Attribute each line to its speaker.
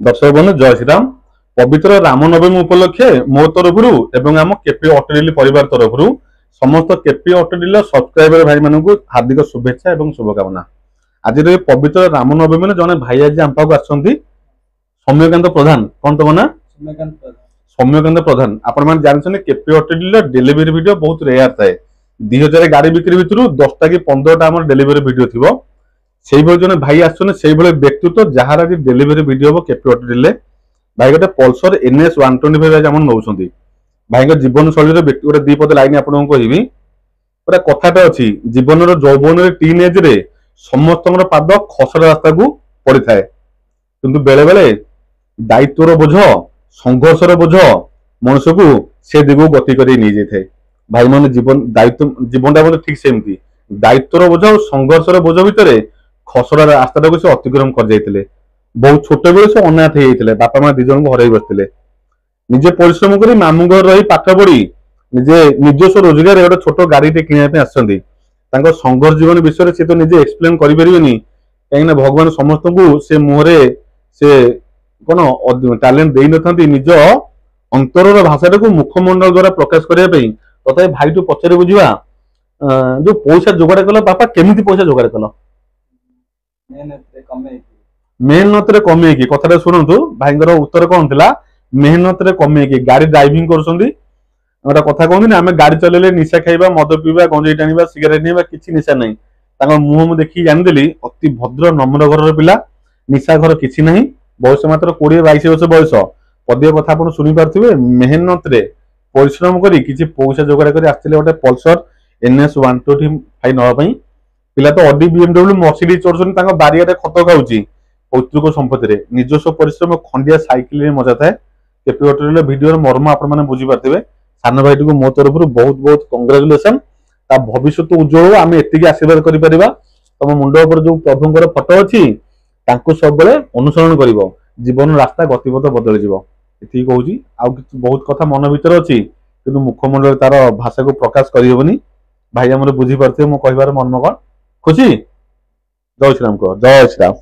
Speaker 1: दर्शक बंधु जय श्रीराम। पवित्र रामनवमी उपलक्षे मो तरफ एवं आम केपी ऑटोडिल परिवार तरफ समस्त केपी ऑटोडिल सब्सक्राइबर भाई मानक हार्दिक शुभेच्छा एवं शुभकामना। आज पवित्र रामनवमी जड़े भाई आज आम पाक आसुच्च सौम्यकांत प्रधान। कौन तुम ना? सौम्यकांत प्रधान। आपण मैंने जानते केपी ऑटोडिल डेलीवरी वीडियो बहुत रेयर थाए। 2000 गाड़ी बिक्री भितर 10टा कि 15टा आम डेलीवरी वीडियो थी। से जन भाई आसने व्यक्तित्व जार आज डेलीवरी वीडियो हम केपी ऑटोडिल भाई गोटे पल्सर NS 125 आज आम नौ भाई जीवन शैली गोटे दीपद लाइन आपको कहबी गोटे कथाटा अच्छी जीवन यौवन टीन एज रे समस्त पाद खसड़ा रास्ता को पड़ी थाए किंतु बेले बेले दायित्वर बोझ संघर्षर बोझ मनुष्य को से दिग गति कर भाई मान जीवन दायित्व जीवनटा ठीक सेमती दायित्वर बोझ और संघर्षर बोझ भितर खसड़ा रास्ता को से अतिक्रम कर जाइए। बहुत छोट बेले से अनाथ होते बापा माँ दिज को हर बसते निजे परिश्रम कर मामू घर रही पाठ पढ़ी निजे निजस्व रोजगार गोटे छोट गाड़ी किणा आसती संघर्ष जीवन विषय से तो निजे एक्सप्लेन करें कहीं भगवान समस्त को से मुहरे से कौन टैलेंट दे न निज अंतर भाषा को मुखमंडल द्वारा प्रकाश करने तथा भाई टू पचारे बुझा जो पैसा जोगाड़ कल बापा केमी पैसा जोगाड़ कल मेहनत रे कमे की कथा शुणु भाई उत्तर कौन थी मेहनत रे कमे की गाड़ी ड्राइविंग कर कथा कहते आम गाड़ी चलेले निशा खाइबा मद पीवा गंजेई टाणिबा सिगरेट नहीं किसी निशा नहीं मुह देखी जानीदेली अति भद्र नम्र घर पिला निशा घर किसी ना बयस मात्र 20-22 वर्ष बयस पदीय कथा आप शुणी पारे मेहनत रे परिश्रम कर पैसा जोगाड़ कर आसते गोटे पल्सर NS 125 नापी पिला तो अडी BMW मर्सिडीज चढ़ुच्च बारिया खत खाऊँ पैतृक संपत्ति निजस्व परिश्रम खंडिया साइकिल मजा थाए। केपी ऑटोडिल वीडियो मर्म आप बुझीपारे सान भाई को मो तरफ बहुत बहुत कंग्राचुलेसन भविष्य उज्जवल आम एति आशीर्वाद कर तुम मुंड उपर जो प्रभुंर फटो अच्छी सब अनुसरण कर जीवन रास्ता गतिपथ बदल ये कहूँ आउ बहुत कथा मन भर अच्छी कि मुखमंडल तार भाषा को प्रकाश करहबनी भाई आम बुझीपारे मो कह मन कौन खुशी। जय श्रीराम कह जय श्रीराम।